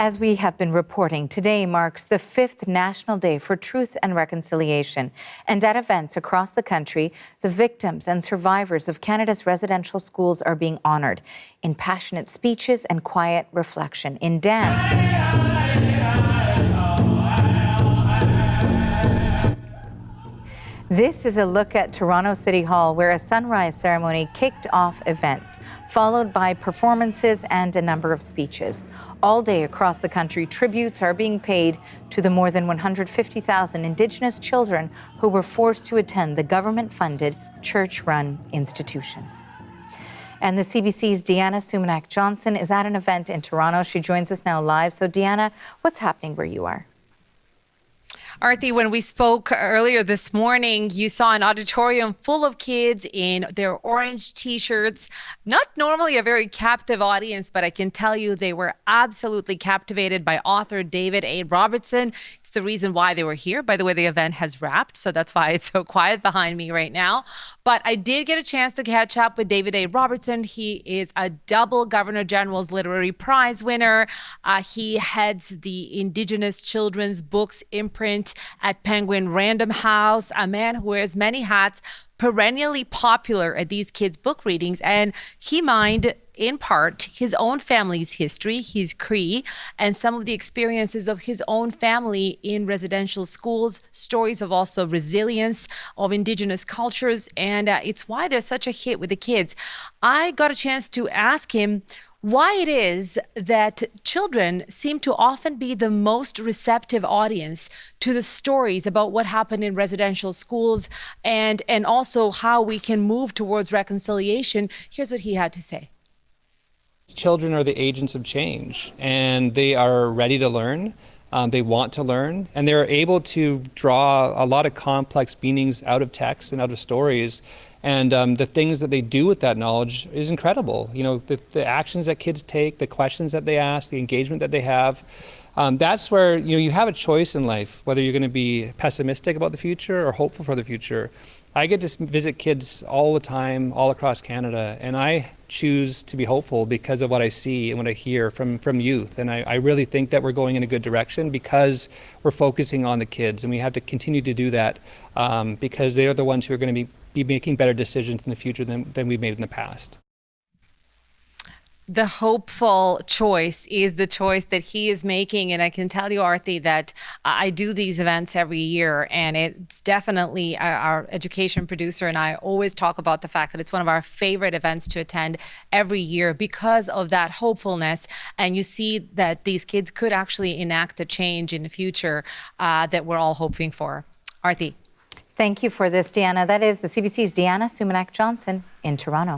As we have been reporting, today marks the 5th National Day for Truth and Reconciliation. And at events across the country, the victims and survivors of Canada's residential schools are being honoured in passionate speeches and quiet reflection, in dance. This is a look at Toronto City Hall, where a sunrise ceremony kicked off events, followed by performances and a number of speeches. All day across the country, tributes are being paid to the more than 150,000 Indigenous children who were forced to attend the government-funded, church-run institutions. And the CBC's Deanna Sumanac-Johnson is at an event in Toronto. She joins us now live. So, Deanna, what's happening where you are? Arthi, when we spoke earlier this morning, you saw an auditorium full of kids in their orange T-shirts. Not normally a very captive audience, but I can tell you they were absolutely captivated by author David A. Robertson. It's the reason why they were here. By the way, the event has wrapped, so that's why it's so quiet behind me right now. But I did get a chance to catch up with David A. Robertson. He is a double Governor General's Literary Prize winner. He heads the Indigenous Children's Books imprint at Penguin Random House, a man who wears many hats, perennially popular at these kids' book readings. And he mined, in part, his own family's history, his Cree, and some of the experiences of his own family in residential schools, stories of also resilience of Indigenous cultures. And it's why there's such a hit with the kids. I got a chance to ask him why it is that children seem to often be the most receptive audience to the stories about what happened in residential schools, and also how we can move towards reconciliation. Here's what he had to say. Children are the agents of change, and they are ready to learn. They want to learn, and they're able to draw a lot of complex meanings out of text and out of stories. And the things that they do with that knowledge is incredible. You know, the actions that kids take, the questions that they ask, the engagement that they have. That's where, you know, you have a choice in life, whether you're going to be pessimistic about the future or hopeful for the future. I get to visit kids all the time, all across Canada, and I choose to be hopeful because of what I see and what I hear from youth. And I really think that we're going in a good direction because we're focusing on the kids, and we have to continue to do that because they are the ones who are going to be making better decisions in the future than we've made in the past. The hopeful choice is the choice that he is making. And I can tell you, Arthi, that I do these events every year, and it's definitely our education producer and I always talk about the fact that it's one of our favorite events to attend every year because of that hopefulness. And you see that these kids could actually enact the change in the future that we're all hoping for. Arthi. Thank you for this, Deanna. That is the CBC's Deanna Sumanac-Johnson in Toronto.